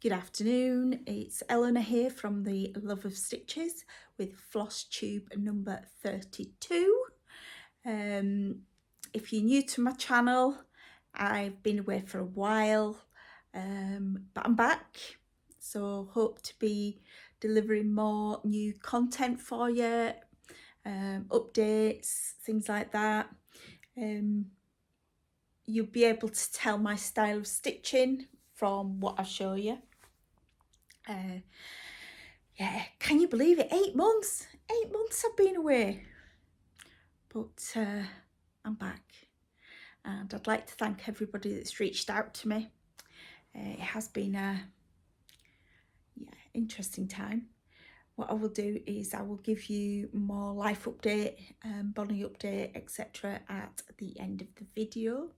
Good afternoon, it's Eleanor here from the Love of Stitches with Flosstube number 32. If you're new to my channel, I've been away for a while, but I'm back, so hope to be delivering more new content for you, updates, things like that. You'll be able to tell my style of stitching from what I show you. Yeah, can you believe it? 8 months. 8 months I've been away. But I'm back. And I'd like to thank everybody that's reached out to me. It has been a interesting time. What I will do is I will give you more life update, Bonnie update, etc. at the end of the video.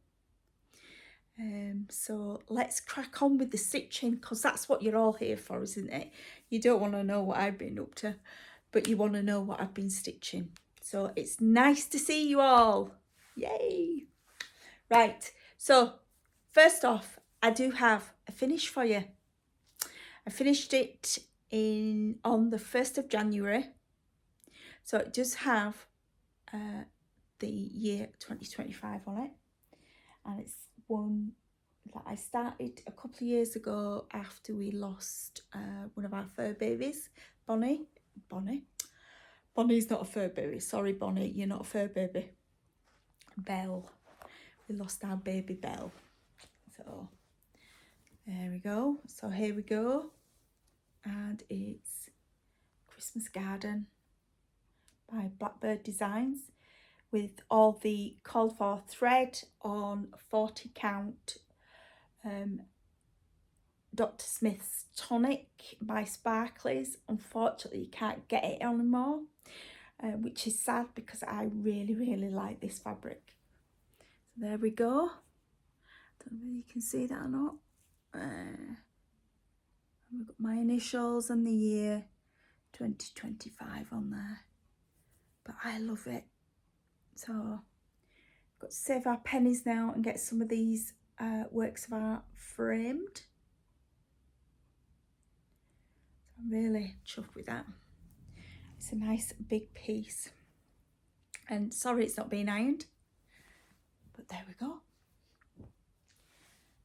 So let's crack on with the stitching, because that's what you're all here for, isn't it? You don't want to know what I've been up to, but you want to know what I've been stitching. So it's nice to see you all. Yay! Right, so first off, I do have a finish for you. I finished it on the 1st of January. So it does have the year 2025 on it. And it's one that I started a couple of years ago after we lost one of our fur babies, Bonnie. Bonnie's not a fur baby. Sorry, Bonnie, you're not a fur baby. Belle. We lost our baby Belle. So there we go. So here we go. And it's Christmas Garden by Blackbird Designs, with all the called for thread on 40 count Dr. Smith's Tonic by Sparklies. Unfortunately, you can't get it anymore, which is sad because I really like this fabric. So there we go. Don't know whether you can see that or not. We've got my initials and the year 2025 on there, but I love it. So we've got to save our pennies now and get some of these works of art framed. So I'm really chuffed with that. It's a nice big piece. And sorry it's not being ironed, but there we go.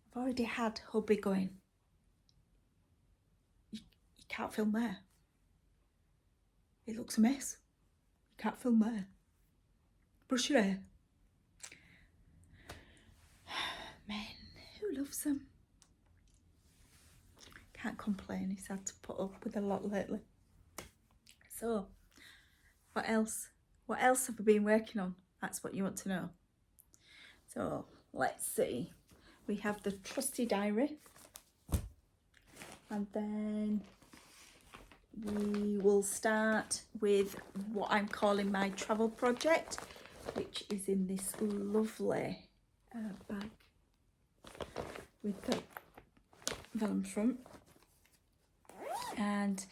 I've already had hubby going, you can't film there. It looks a mess. You can't film there. Brush your hair. Men, who loves them? Can't complain, he's had to put up with a lot lately. So, what else? What else have we been working on? That's what you want to know. So, let's see. We have the trusty diary. And then we will start with what I'm calling my travel project, which is in this lovely bag with the vellum front. And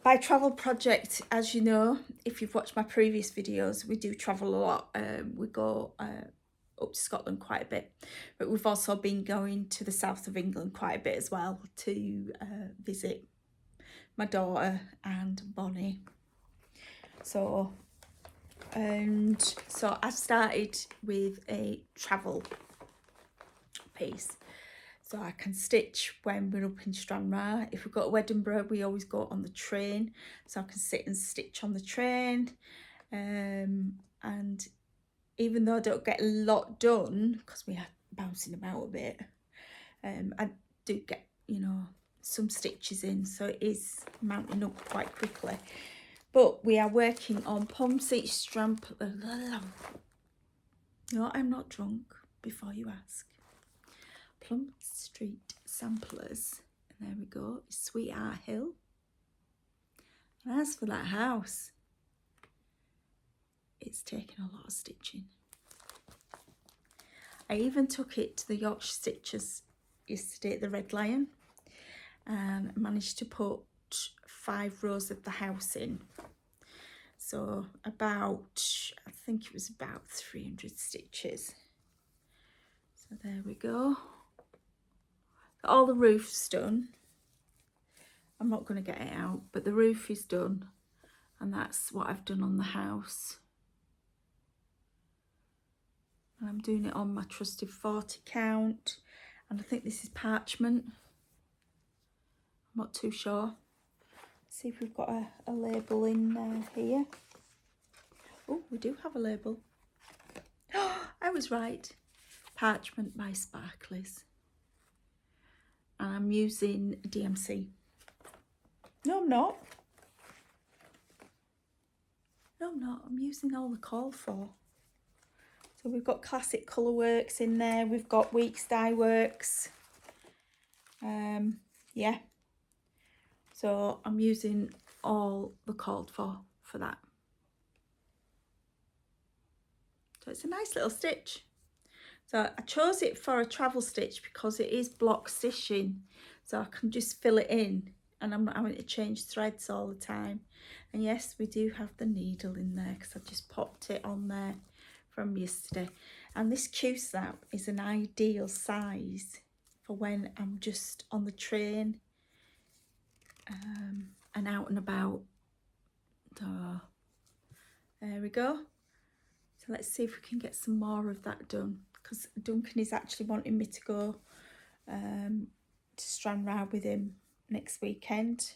by travel project, as you know, if you've watched my previous videos, we do travel a lot. We go up to Scotland quite a bit, but we've also been going to the south of England quite a bit as well to visit my daughter and Bonnie. So I started with a travel piece, so I can stitch when we're up in Stranraer. If we go to Edinburgh, we always go on the train, so I can sit and stitch on the train. And even though I don't get a lot done because we are bouncing about a bit, I do get, you know, some stitches in, so it is mounting up quite quickly. But we are working on Plum Street No, I'm not drunk, before you ask. Plum Street Samplers. And there we go, Sweetheart Hill. And as for that house, it's taken a lot of stitching. I even took it to the Yorkshire Stitchers yesterday at the Red Lion and managed to put 5 rows of the house in. So about, I think it was about 300 stitches. So there we go. All the roof's done. I'm not going to get it out, but the roof is done, and that's what I've done on the house. And I'm doing it on my trusted 40 count, and I think this is parchment. I'm not too sure. Let's see if we've got a label in here. Oh, we do have a label. Oh, I was right. Parchment by Sparklies. And I'm using DMC. No, I'm not. No, I'm not. I'm using all the call for. So we've got Classic Colourworks in there. We've got Weeks Dye Works. Yeah. So I'm using all the called for that. So it's a nice little stitch. So I chose it for a travel stitch because it is block stitching. So I can just fill it in and I'm not having to change threads all the time. And yes, we do have the needle in there because I just popped it on there from yesterday. And this Q-snap is an ideal size for when I'm just on the train and out and about. So there we go. So let's see if we can get some more of that done, because Duncan is actually wanting me to go to Stranraer with him next weekend.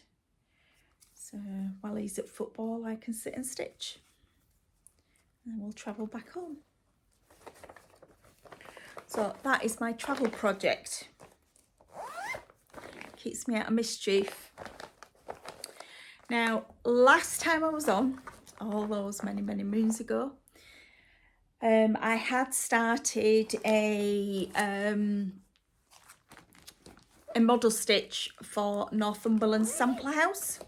So while he's at football, I can sit and stitch. And then we'll travel back home. So that is my travel project. Keeps me out of mischief. Now, last time I was on, all those many moons ago, I had started a model stitch for Northumberland Sampler House.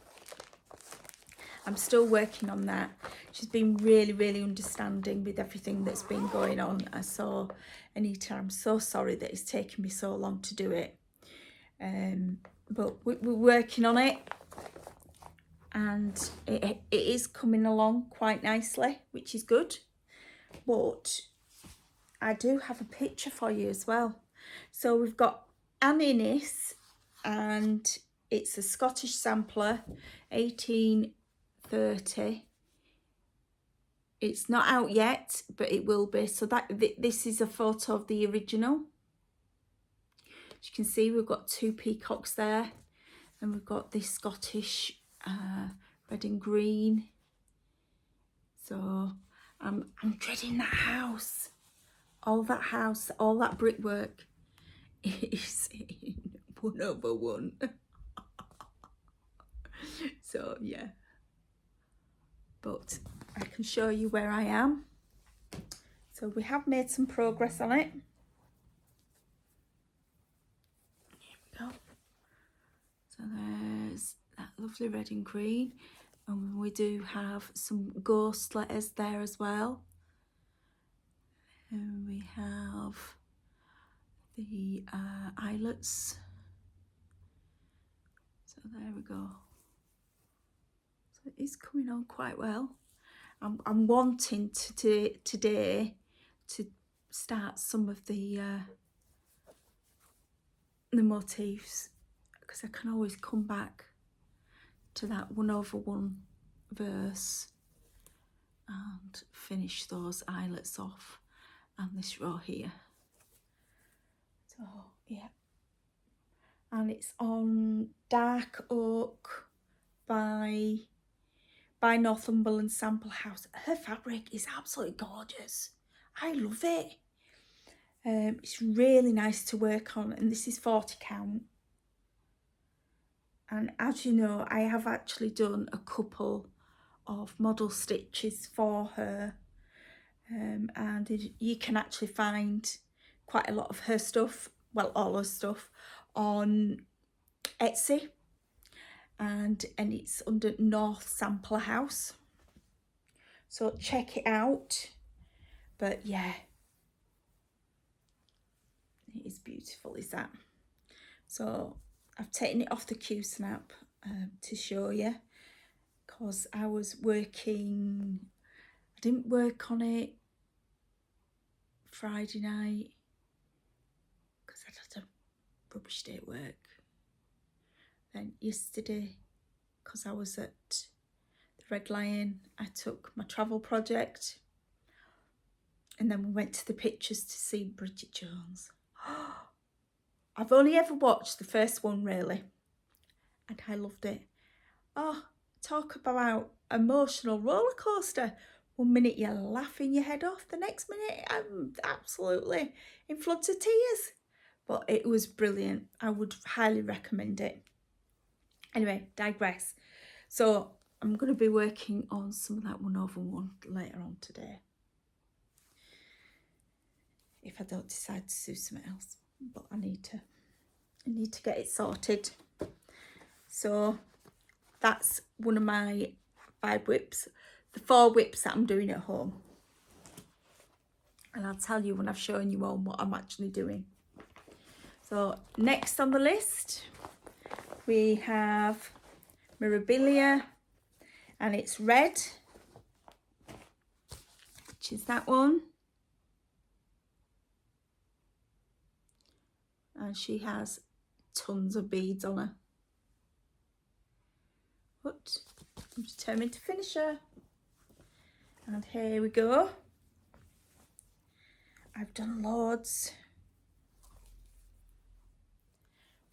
I'm still working on that. She's been really understanding with everything that's been going on. So Anita, I'm so sorry that it's taken me so long to do it. But we're working on it, and it is coming along quite nicely, which is good. But I do have a picture for you as well. So we've got Anne Innes, and it's a Scottish sampler, 1830. It's not out yet, but it will be. So this is a photo of the original. As you can see, we've got two peacocks there, and we've got this Scottish red and green. So I'm dreading that house. All that brickwork is in 1/1. So yeah, but I can show you where I am. So we have made some progress on it. Here we go. So there's that lovely red and green, and we do have some ghost letters there as well. And we have the eyelets. So there we go. So it is coming on quite well. I'm wanting today to start some of the motifs, because I can always come back to that 1/1 verse and finish those eyelets off, and this row here. So yeah, and it's on Dark Oak by Northumberland Sample House. Her fabric is absolutely gorgeous. I love it. It's really nice to work on, and this is 40 count. And as you know, I have actually done a couple of model stitches for her, and you can actually find quite a lot of her stuff, well, all her stuff, on Etsy, and it's under North Sampler House, so check it out. But yeah, it is beautiful, is that? So I've taken it off the Q-snap to show you, because I was working, I didn't work on it Friday night because I'd had a rubbish day at work. Then yesterday, because I was at the Red Lion, I took my travel project. And then we went to the pictures to see Bridget Jones. I've only ever watched the first one, really. And I loved it. Oh, talk about emotional roller coaster. 1 minute you're laughing your head off, the next minute I'm absolutely in floods of tears. But it was brilliant. I would highly recommend it. Anyway, digress. So I'm going to be working on some of that 1/1 later on today, if I don't decide to do something else. But I need to get it sorted. So that's one of my 5 whips, the 4 whips that I'm doing at home. And I'll tell you when I've shown you all what I'm actually doing. So next on the list, we have Mirabilia, and it's red, which is that one. And she has tons of beads on her. But I'm determined to finish her. And here we go. I've done loads.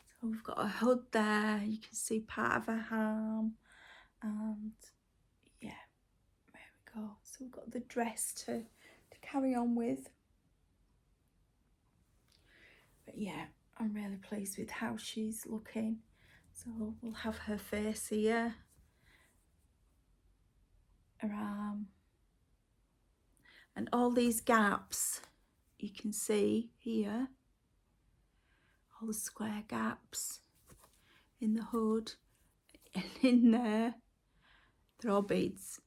So we've got a hood there. You can see part of her arm. And yeah, there we go. So we've got the dress to carry on with. But yeah, I'm really pleased with how she's looking. So we'll have her face here, her arm, and all these gaps you can see here, all the square gaps in the hood and in there, they're all beads.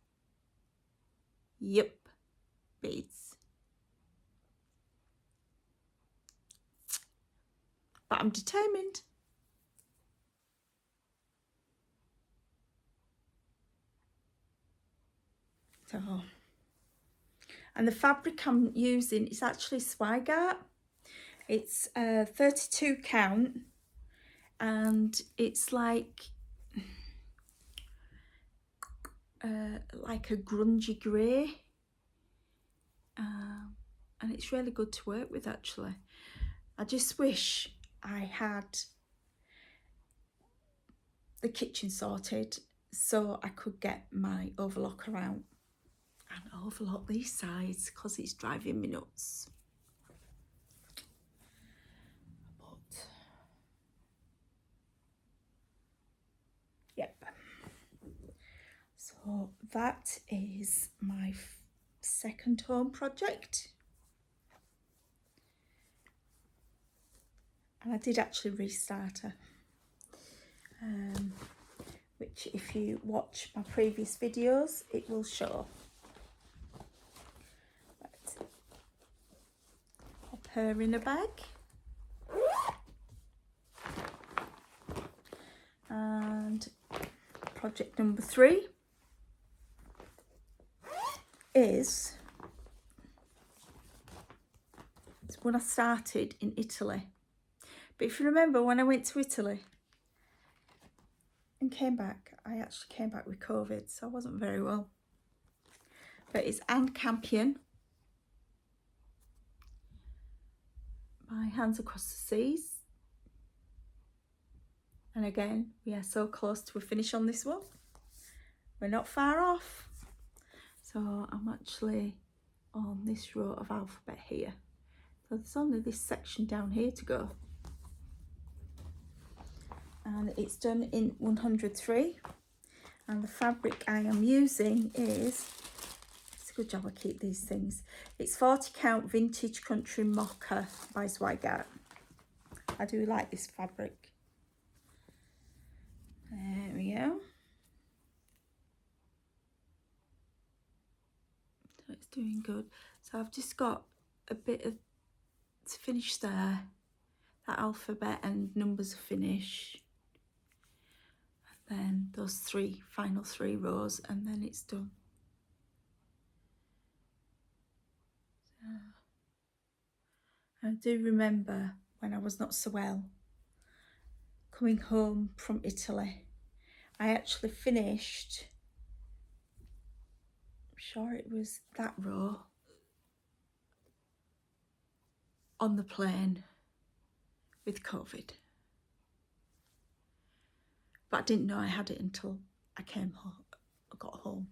Yep, beads. But I'm determined. So, and the fabric I'm using is actually Swigart. It's 32 count, and it's like a grungy grey, and it's really good to work with actually. I just wish I had the kitchen sorted so I could get my overlocker out and overlock these sides, because it's driving me nuts. But yep, so that is my second home project. And I did actually restart her, which if you watch my previous videos, it will show. Right. Pop her in a bag. And project number 3 is when I started in Italy. But if you remember, when I went to Italy and came back, I actually came back with COVID, so I wasn't very well. But it's Campion, My Hands Across the Seas. And again, we are so close to a finish on this one. We're not far off. So I'm actually on this row of alphabet here. So there's only this section down here to go. And it's done in 103. And the fabric I am using is, it's a good job I keep these things. It's 40 count Vintage Country Mocha by Swigart. I do like this fabric. There we go. So it's doing good. So I've just got a bit of to finish there. That alphabet and numbers finish. And then those final three rows, and then it's done. So I do remember when I was not so well, coming home from Italy. I actually finished, I'm sure it was that row on the plane with COVID. But I didn't know I had it until I came home, I got home.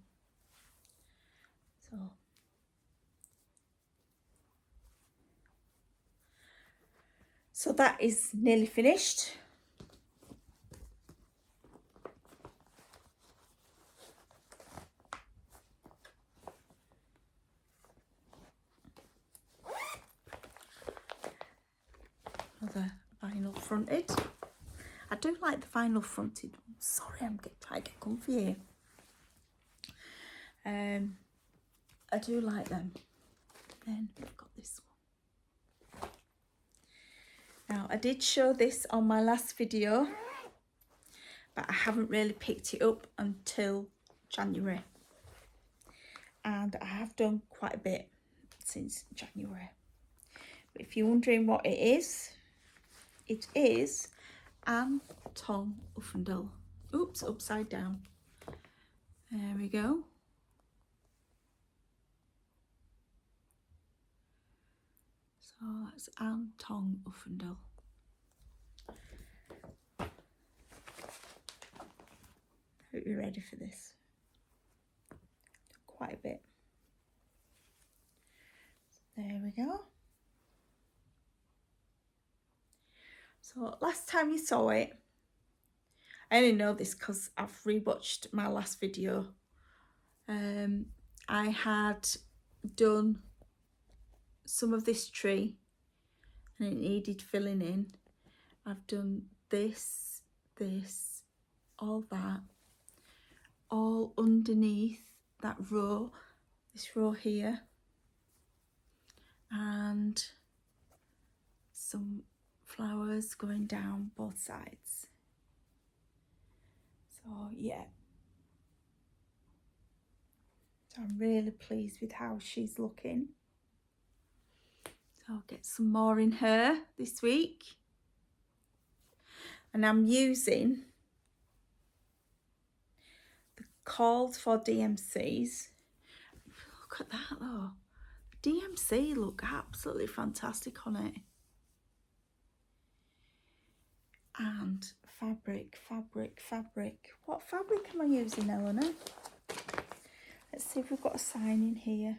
So that is nearly finished. Another vinyl fronted. I do like the vinyl fronted ones. Sorry, I'm trying to get comfy here. I do like them. Then we've got this one. Now, I did show this on my last video, but I haven't really picked it up until January. And I have done quite a bit since January. But if you're wondering what it is Tong Uffindell. Oops, upside down. There we go. So that's Tong Uffindell. Hope you're ready for this. Quite a bit. So there we go. So last time you saw it, I only know this because I've rewatched my last video. I had done some of this tree and it needed filling in. I've done this, all that, all underneath that row, this row here, and some flowers going down both sides. So yeah, so I'm really pleased with how she's looking. So I'll get some more in her this week. And I'm using the Called for DMCs. Look at that though. DMC look absolutely fantastic on it. And fabric. What fabric am I using, Eleanor? Let's see if we've got a sign in here.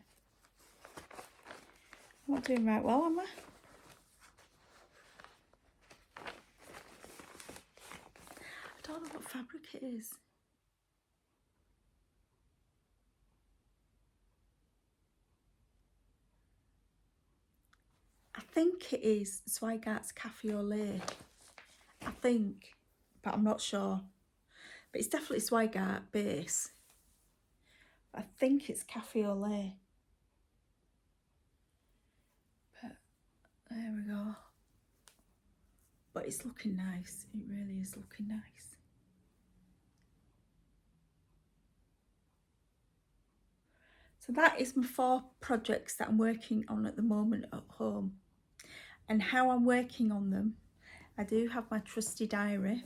I'm not doing right well, am I? I don't know what fabric it is. I think it is Swigart's Cafe au Lait. I think, but I'm not sure. But it's definitely Swigart base. I think it's Cafe au Lait. But there we go. But it's looking nice. It really is looking nice. So that is my 4 projects that I'm working on at the moment at home. And how I'm working on them, I do have my trusty diary.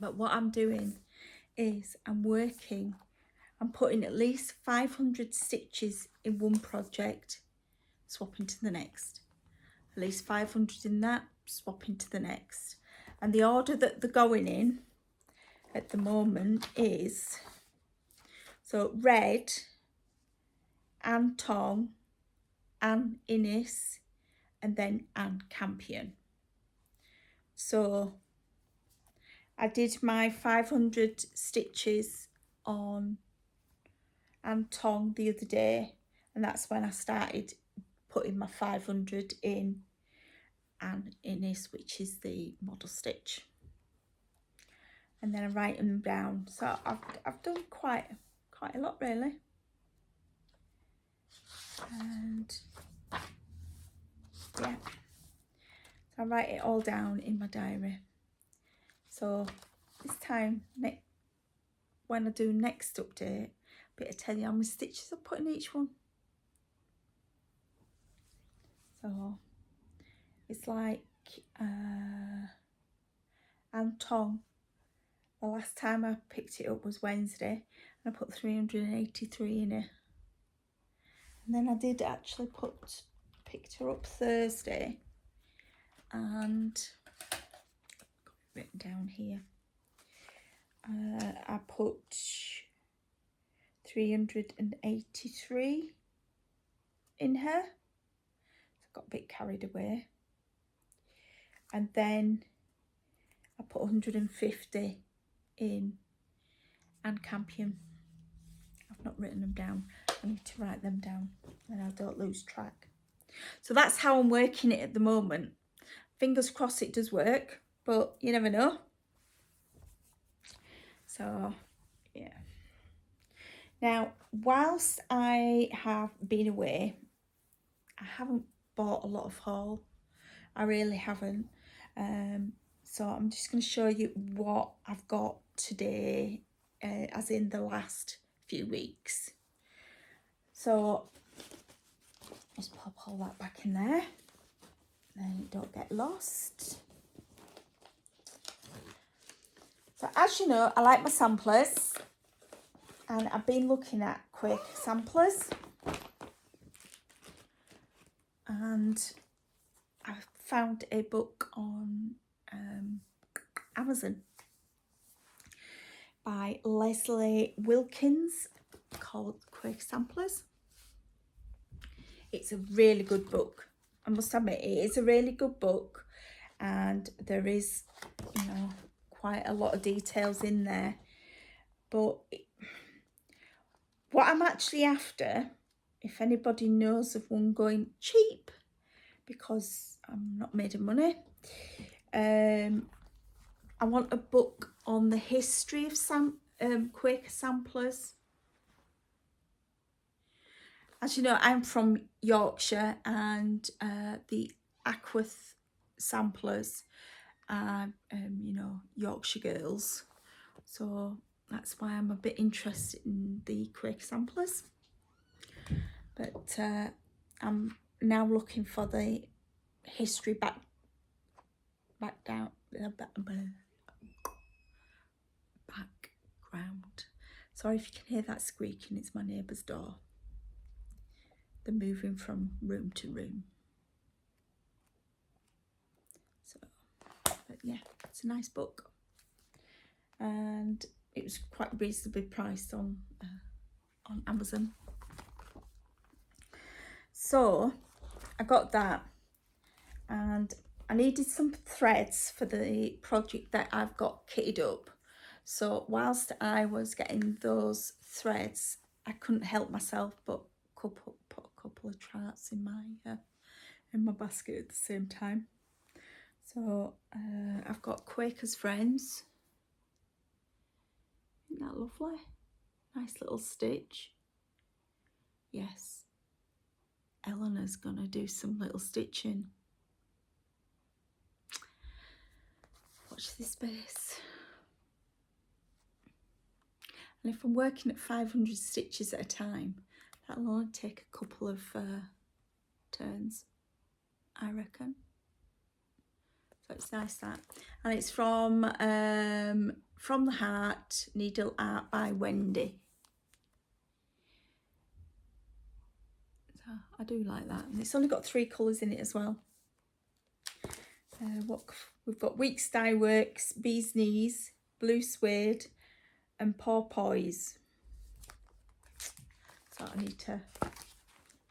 But what I'm doing is I'm putting at least 500 stitches in one project, swapping to the next. At least 500 in that, swapping to the next. And the order that they're going in at the moment is, so red, and Tong, and Innis, and then and Campion. So I did my 500 stitches on and Tong the other day, and that's when I started putting my 500 in and Innis, which is the model stitch. And then I write them down. So I've done quite a lot really. And yeah, so I write it all down in my diary. So this time, when I do next update, I'll tell you how many stitches I put in each one. So it's like and Tong. The last time I picked it up was Wednesday, and I put 383 in it. And then I did actually picked her up Thursday, and got it written down here. I put 383 in her. So I got a bit carried away. And then I put 150 in and Campion. I've not written them down. I need to write them down and I don't lose track. So that's how I'm working it at the moment. Fingers crossed it does work, but you never know. So, yeah. Now, whilst I have been away, I haven't bought a lot of haul. I really haven't. So I'm just going to show you what I've got today, as in the last few weeks. So just pop all that back in there, then it don't get lost. So as you know, I like my samplers, and I've been looking at quick samplers, and I've found a book on Amazon by Leslie Wilkins called Quick Samplers. It's a really good book. I must admit, it is a really good book, and there is, you know, quite a lot of details in there. But what I'm actually after, if anybody knows of one going cheap, because I'm not made of money, I want a book on the history of quick samplers. As you know, I'm from Yorkshire, and the Aquith samplers are, you know, Yorkshire girls. So that's why I'm a bit interested in the quick samplers. But I'm now looking for the history background. Sorry if you can hear that squeaking, it's my neighbour's door. They're moving from room to room. So, but yeah, it's a nice book, and it was quite reasonably priced on Amazon. So I got that, and I needed some threads for the project that I've got kitted up. So whilst I was getting those threads, I couldn't help myself but put a couple of charts in my basket at the same time. So I've got Quaker's Friends. Isn't that lovely? Nice little stitch. Yes, Eleanor's gonna do some little stitching. Watch this space. And if I'm working at 500 stitches at a time, that'll only take a couple of turns, I reckon. So it's nice that. And it's from the Heart, Needle Art by Wendy. So I do like that. And it's only got 3 colours in it as well. We've got Weeks Dye Works, Bee's Knees, Blue Suede, and Porpoise. So I need to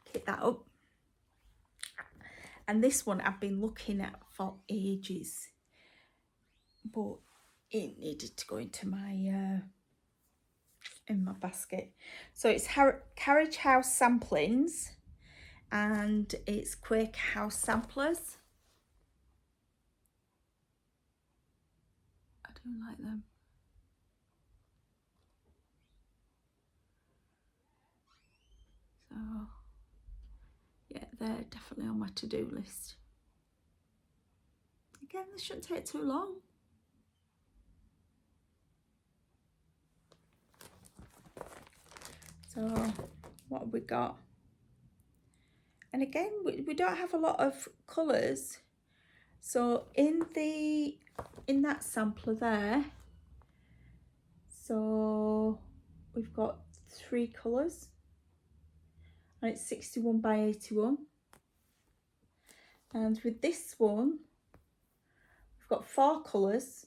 kit that up. And this one I've been looking at for ages, but it needed to go into my in my basket. So it's Carriage House Samplings, and it's Quaker House Samplers. I do like them. So yeah, they're definitely on my to-do list. Again, this shouldn't take too long. So what have we got? And again, we don't have a lot of colours. So in the in that sampler there, so we've got 3 colours and it's 61 by 81. And with this one, we've got 4 colours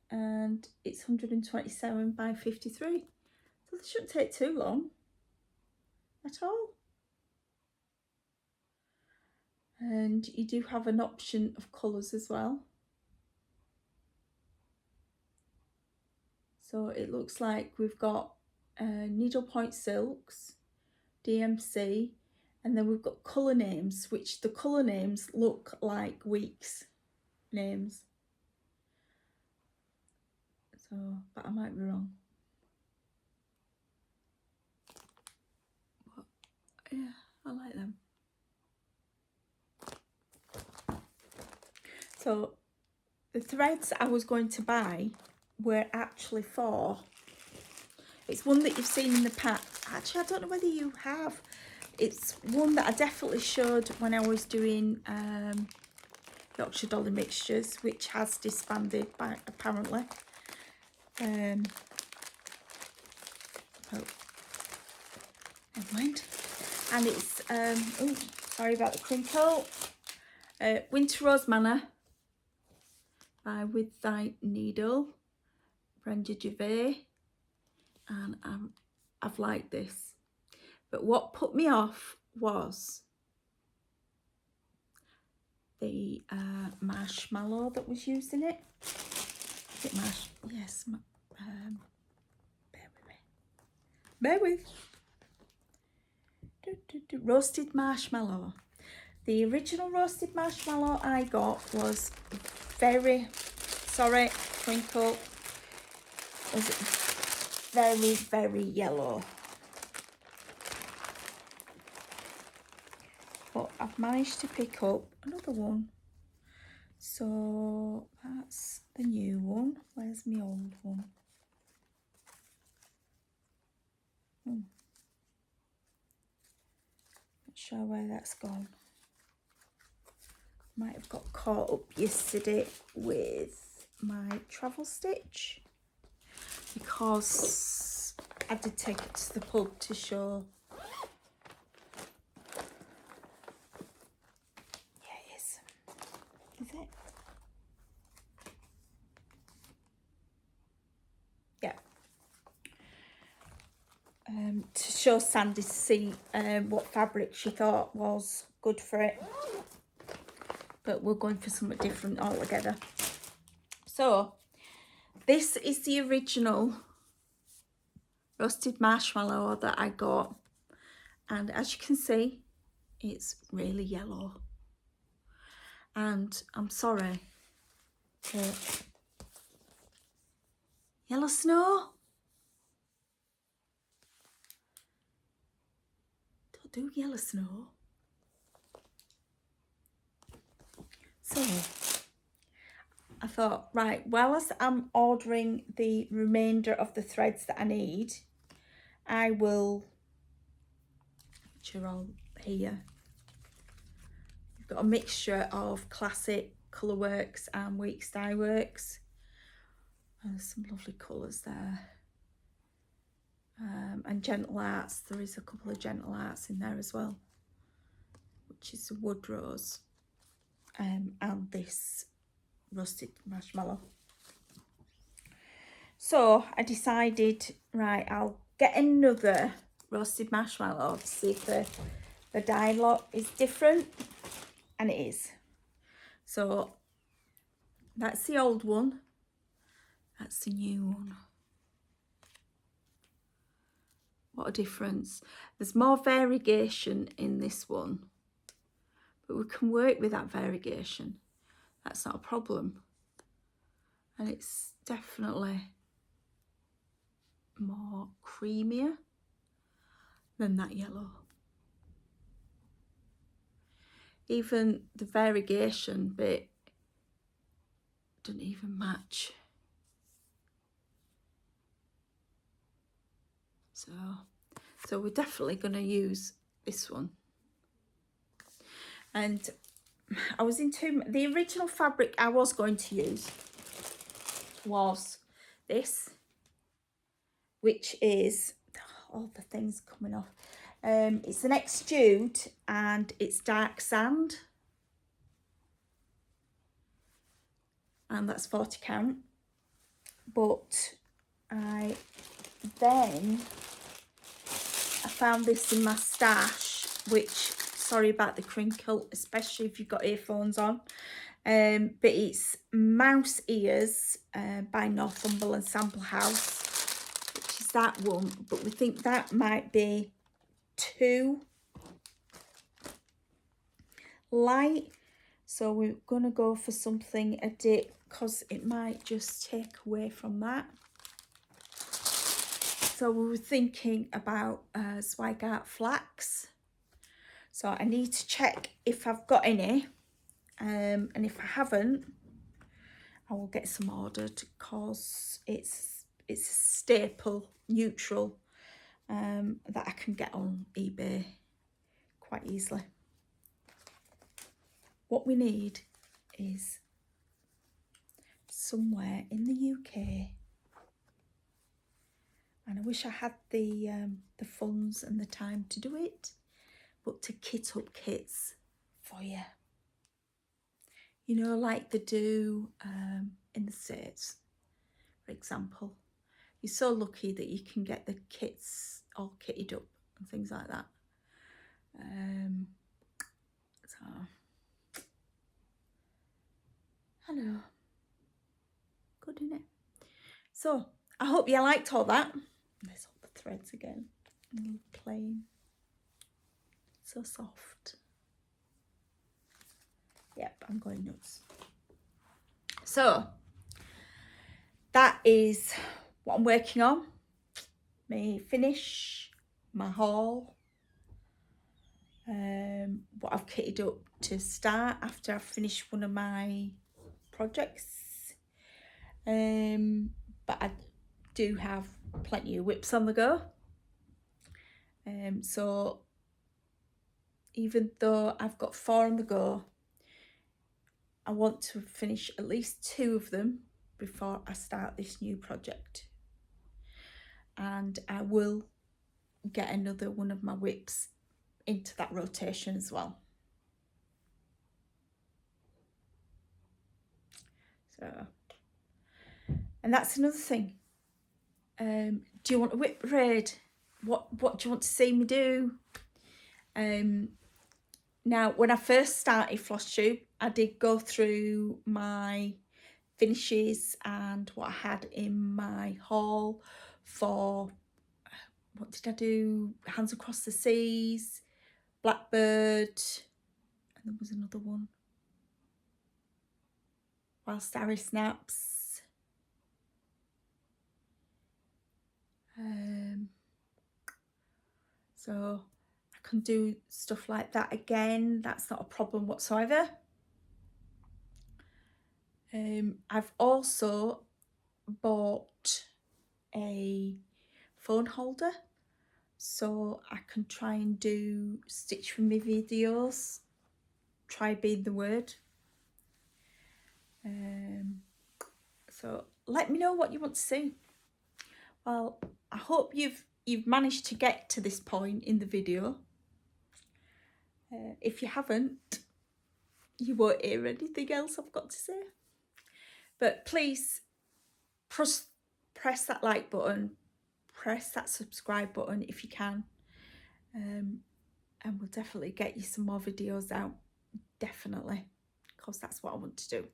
and it's 127 by 53. So this shouldn't take too long at all. And you do have an option of colours as well. So it looks like we've got needlepoint silks, DMC, and then we've got colour names, which the colour names look like weeks names. So, but I might be wrong. But yeah, I like them. So the threads I was going to buy were actually for, it's one that you've seen in the pack. Actually, I don't know whether you have. It's one that I definitely showed when I was doing Yorkshire Dolly mixtures, which has disbanded by apparently. Oh, never mind. And it's oh, sorry about the crinkle. Winter Rose Manor by With Thy Needle, Brenda Gervais, and I've liked this. But what put me off was the marshmallow that was used in it. Is it yes, bear with. Roasted marshmallow. The original roasted marshmallow I got was very, sorry, twinkle, was very, very yellow. But I've managed to pick up another one. So that's the new one. Where's my old one? Not sure where that's gone. Might have got caught up yesterday with my travel stitch because I did take it to the pub to show. Yeah, it is. Is it? Yeah. To show Sandy to see what fabric she thought was good for it. But we're going for something different altogether. So this is the original roasted marshmallow that I got, and as you can see, it's really yellow. And I'm sorry, but yellow snow, don't do yellow snow. So I thought, right, whilst I'm ordering the remainder of the threads that I need, I will, which are all here. We've got a mixture of classic Colourworks and Weeks Dye Works. There's some lovely colours there. And Gentle Arts, there is a couple of Gentle Arts in there as well, which is the Wood Rose and this roasted marshmallow. So I decided, right, I'll get another roasted marshmallow to see if the dye lot is different, and it is. So that's the old one, that's the new one. What a difference. There's more variegation in this one, but we can work with that variegation. That's not a problem. And it's definitely more creamier than that yellow. Even the variegation bit doesn't even match. So we're definitely going to use this one. And I was into the original fabric I was going to use was this, which is all the things coming off. It's an Exude and it's dark sand, and that's 40 count. But I found this in my stash, which, sorry about the crinkle, especially if you've got earphones on. But it's Mouse Ears by Northumberland Sample House, which is that one. But we think that might be too light, so we're gonna go for something a dip, because it might just take away from that. So we were thinking about Zweigart flax. So I need to check if I've got any, and if I haven't, I will get some ordered, because it's a staple neutral that I can get on eBay quite easily. What we need is somewhere in the UK, and I wish I had the funds and the time to do it, but to kit up kits for you. You know, like they do in the States, for example. You're so lucky that you can get the kits all kitted up and things like that. So, hello. Good, isn't it? So, I hope you liked all that. There's all the threads again. Plain. So soft. Yep, I'm going nuts. So, that is what I'm working on. My finish, my haul. What I've kitted up to start after I've finished one of my projects. But I do have plenty of whips on the go. So even though I've got 4 on the go, I want to finish at least 2 of them before I start this new project. And I will get another one of my whips into that rotation as well. So, and that's another thing. Do you want a whip braid? What do you want to see me do? Now, when I first started Flosstube, I did go through my finishes and what I had in my haul for, what did I do? Hands Across the Seas, Blackbird, and there was another one. While Starry Snaps. So I can do stuff like that again. That's not a problem whatsoever. I've also bought a phone holder, so I can try and do stitch for me videos. Try being the word. So let me know what you want to see. Well, I hope you've managed to get to this point in the video. If you haven't, you won't hear anything else I've got to say. But please press that like button, press that subscribe button if you can, and we'll definitely get you some more videos out, definitely, because that's what I want to do.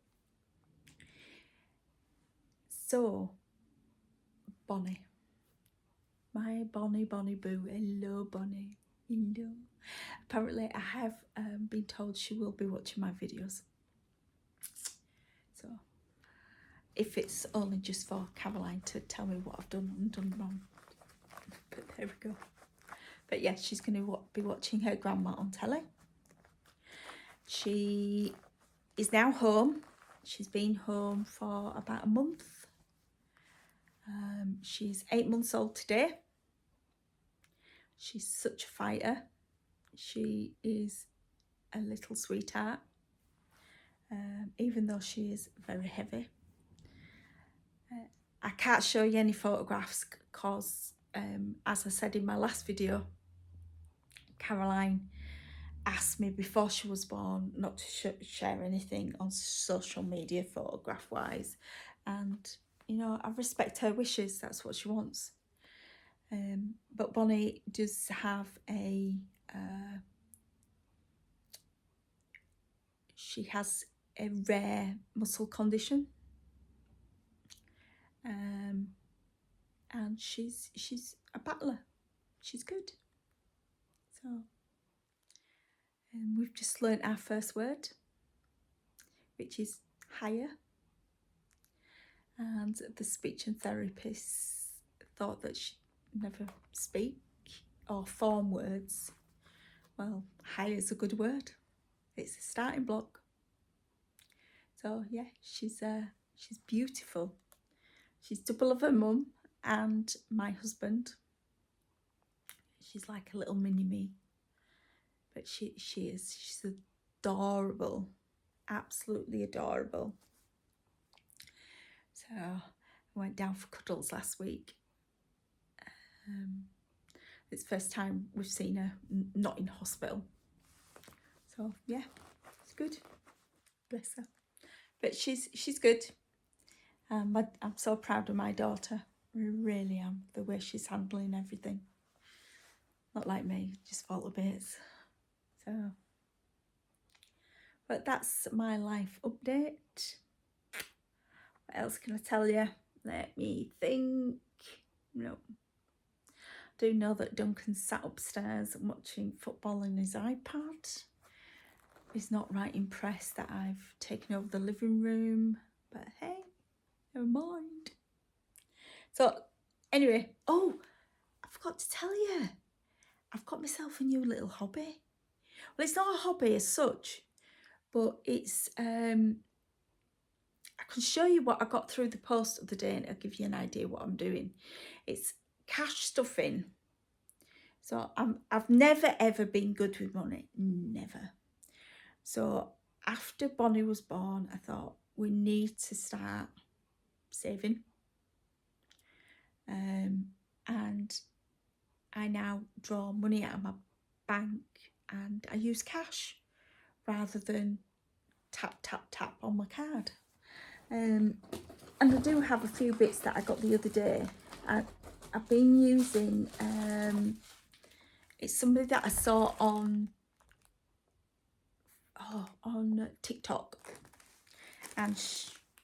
So, Bonnie, my Bonnie boo, hello Bonnie, hello. Apparently I have been told she will be watching my videos, so if it's only just for Caroline to tell me what I've done and done wrong, but there we go. But yeah, she's going to be watching her grandma on telly. She is now home. She's been home for about a month. She's 8 months old today. She's such a fighter. She is a little sweetheart. even though she is very heavy. I can't show you any photographs because, as I said in my last video, Caroline asked me before she was born not to share anything on social media photograph wise, and you know, I respect her wishes. That's what she wants. But Bonnie does have a she has a rare muscle condition, and she's a battler. She's good. So we've just learnt our first word, which is higher, and the speech and therapist thought that she'd never speak or form words. Well, higher is a good word. It's a starting block. So yeah, she's beautiful. She's double of her mum and my husband. She's like a little mini me, but she's adorable, absolutely adorable. So I went down for cuddles last week. It's the first time we've seen her not in hospital. So yeah, it's good. Bless her. But she's good. I'm so proud of my daughter. I really am. The way she's handling everything. Not like me, just fall to bits. So, but that's my life update. What else can I tell you? Let me think. No. I do know that Duncan sat upstairs watching football on his iPad. He's not right impressed that I've taken over the living room, but hey, never mind. So anyway, oh, I forgot to tell you, I've got myself a new little hobby. Well, it's not a hobby as such, but it's I can show you what I got through the post of the day and it'll give you an idea what I'm doing. It's cash stuffing. So I've never ever been good with money, never. So after Bonnie was born, I thought we need to start saving. And I now draw money out of my bank and I use cash rather than tap, tap, tap on my card. And I do have a few bits that I got the other day. I've been using, it's somebody that I saw on TikTok, and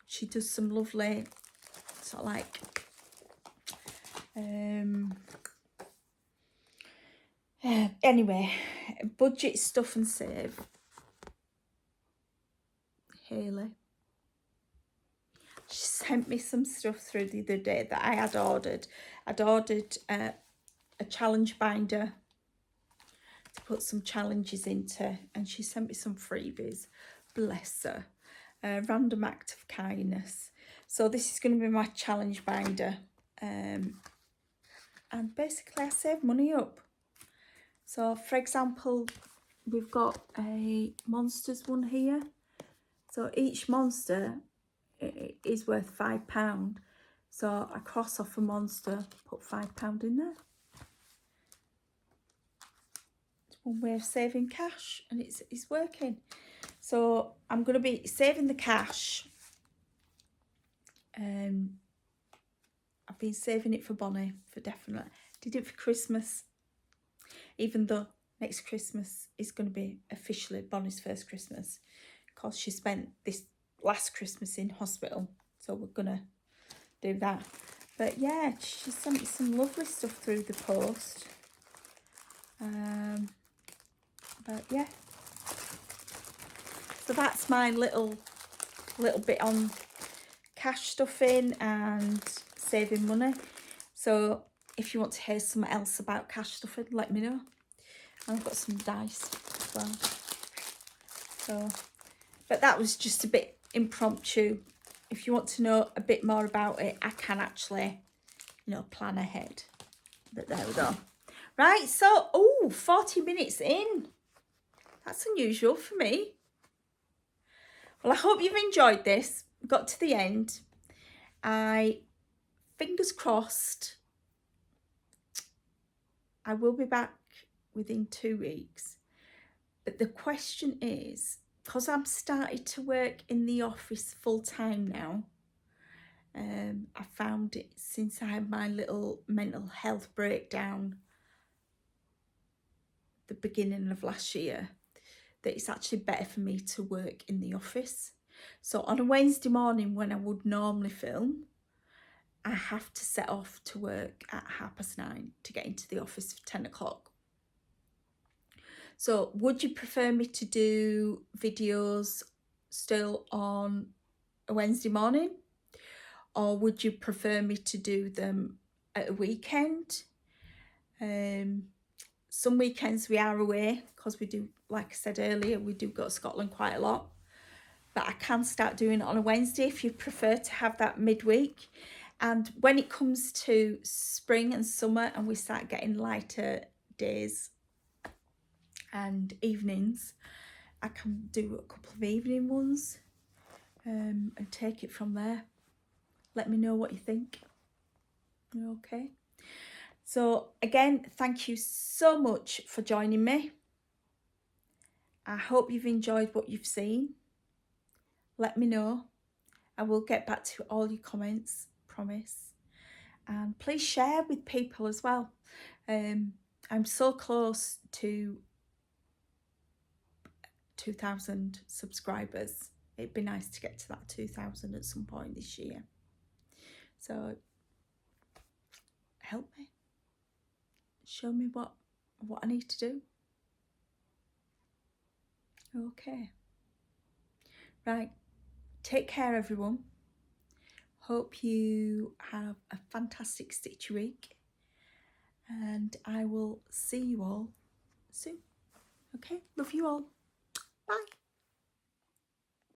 she does some lovely sort of like anyway, budget stuff and save. Haley, she sent me some stuff through the other day that I had ordered. I'd ordered a challenge binder to put some challenges into, and she sent me some freebies. Bless her. Random act of kindness. So this is going to be my challenge binder, and basically I save money up. So for example, we've got a monsters one here. So each monster is worth £5. So I cross off a monster, put £5 in there. It's one way of saving cash, and it's working. So I'm going to be saving the cash. I've been saving it for Bonnie, for definite. Did it for Christmas, even though next Christmas is going to be officially Bonnie's first Christmas, because she spent this last Christmas in hospital. So we're going to do that. But yeah, she sent me some lovely stuff through the post. But yeah. So that's my little bit on cash stuffing and saving money. So if you want to hear something else about cash stuffing, let me know. And I've got some dice as well. So, but that was just a bit impromptu. If you want to know a bit more about it, I can actually, you know, plan ahead. But there we go. Right, so, 40 minutes in. That's unusual for me. Well, I hope you've enjoyed this. Got to the end. Fingers crossed, I will be back within 2 weeks. But the question is, because I'm started to work in the office full time now, I found it since I had my little mental health breakdown the beginning of last year, that it's actually better for me to work in the office. So on a Wednesday morning when I would normally film, I have to set off to work at 9:30 to get into the office for 10 o'clock. So would you prefer me to do videos still on a Wednesday morning? Or would you prefer me to do them at a weekend? Some weekends we are away because we do, like I said earlier, we do go to Scotland quite a lot. But I can start doing it on a Wednesday if you prefer to have that midweek. And when it comes to spring and summer and we start getting lighter days and evenings, I can do a couple of evening ones and take it from there. Let me know what you think. Okay. So again, thank you so much for joining me. I hope you've enjoyed what you've seen. Let me know. I will get back to all your comments, promise. And please share with people as well. I'm so close to 2,000 subscribers. It'd be nice to get to that 2,000 at some point this year. So help me. Show me what I need to do. Okay. Right. Take care, everyone. Hope you have a fantastic Stitch week. And I will see you all soon. Okay? Love you all. Bye.